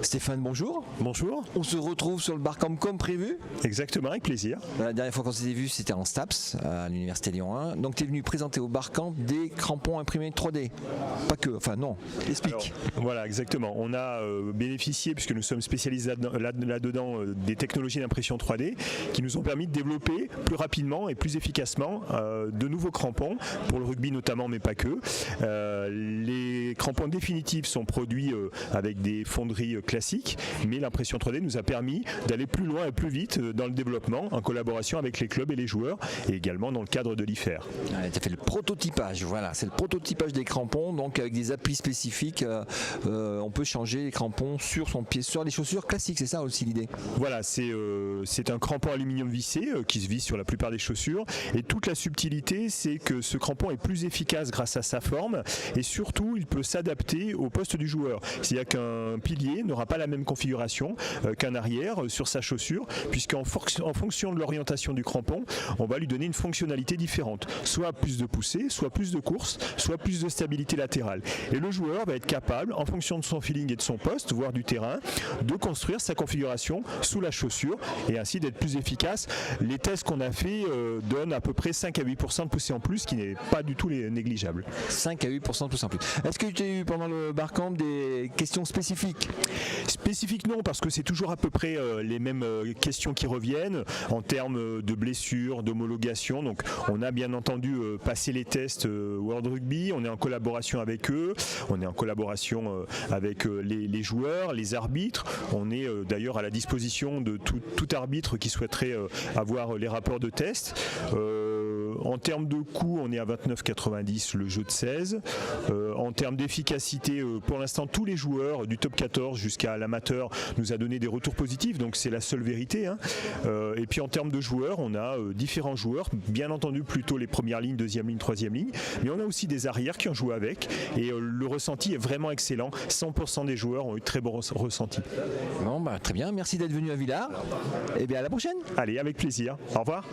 Stéphane, bonjour. Bonjour. On se retrouve sur le Barcamp comme prévu. Exactement, avec plaisir. La dernière fois qu'on s'était vu, c'était en STAPS, à l'Université Lyon 1. Donc tu es venu présenter au Barcamp des crampons imprimés 3D. Pas que, enfin non, explique. Alors, voilà, exactement. On a bénéficié, puisque nous sommes spécialisés là-dedans, des technologies d'impression 3D qui nous ont permis de développer plus rapidement et plus efficacement de nouveaux crampons, pour le rugby notamment, mais pas que. Les crampons définitifs sont produits avec des fonderies classiques, mais l'impression 3D nous a permis d'aller plus loin et plus vite dans le développement, en collaboration avec les clubs et les joueurs, et également dans le cadre de l'IFER. Ouais, tu as fait le prototypage, voilà, c'est le prototypage des crampons, donc avec des applis spécifiques, on peut changer les crampons sur son pied, sur les chaussures classiques, c'est ça aussi l'idée? Voilà, c'est un crampon aluminium vissé qui se visse sur la plupart des chaussures, et toute la subtilité, c'est que ce crampon est plus efficace grâce à sa forme, et surtout il peut s'adapter au poste du joueur. C'est-à-dire qu'un pilier n'aura pas la même configuration qu'un arrière sur sa chaussure, puisqu'en fonction de l'orientation du crampon, on va lui donner une fonctionnalité différente, soit plus de poussée, soit plus de course, soit plus de stabilité latérale. Et le joueur va être capable, en fonction de son feeling et de son poste, voire du terrain, de construire sa configuration sous la chaussure et ainsi d'être plus efficace. Les tests qu'on a fait donnent à peu près 5 à 8% de poussée en plus, ce qui n'est pas du tout négligeable. 5 à 8% de poussée en plus. Est-ce que tu as eu pendant le Barcamp des questions spécifiques? Spécifiques non, parce que c'est toujours à peu près les mêmes questions qui reviennent en termes de blessures, d'homologation. Donc on a bien entendu passé les tests World Rugby, on est en collaboration avec eux, on est en collaboration avec les joueurs, les arbitres. On est d'ailleurs à la disposition de tout arbitre qui souhaiterait avoir les rapports de test. En termes de coût, on est à 29,90 le jeu de 16. En termes d'efficacité, pour l'instant, tous les joueurs du top 14 jusqu'à l'amateur nous a donné des retours positifs, donc c'est la seule vérité. Et puis en termes de joueurs, on a différents joueurs, bien entendu plutôt les premières lignes, deuxième ligne, troisième ligne, mais on a aussi des arrières qui ont joué avec, et le ressenti est vraiment excellent. 100% des joueurs ont eu très bon ressenti. Bon, bah, très bien, merci d'être venu à Villars. Et bien à la prochaine. Allez, avec plaisir. Au revoir.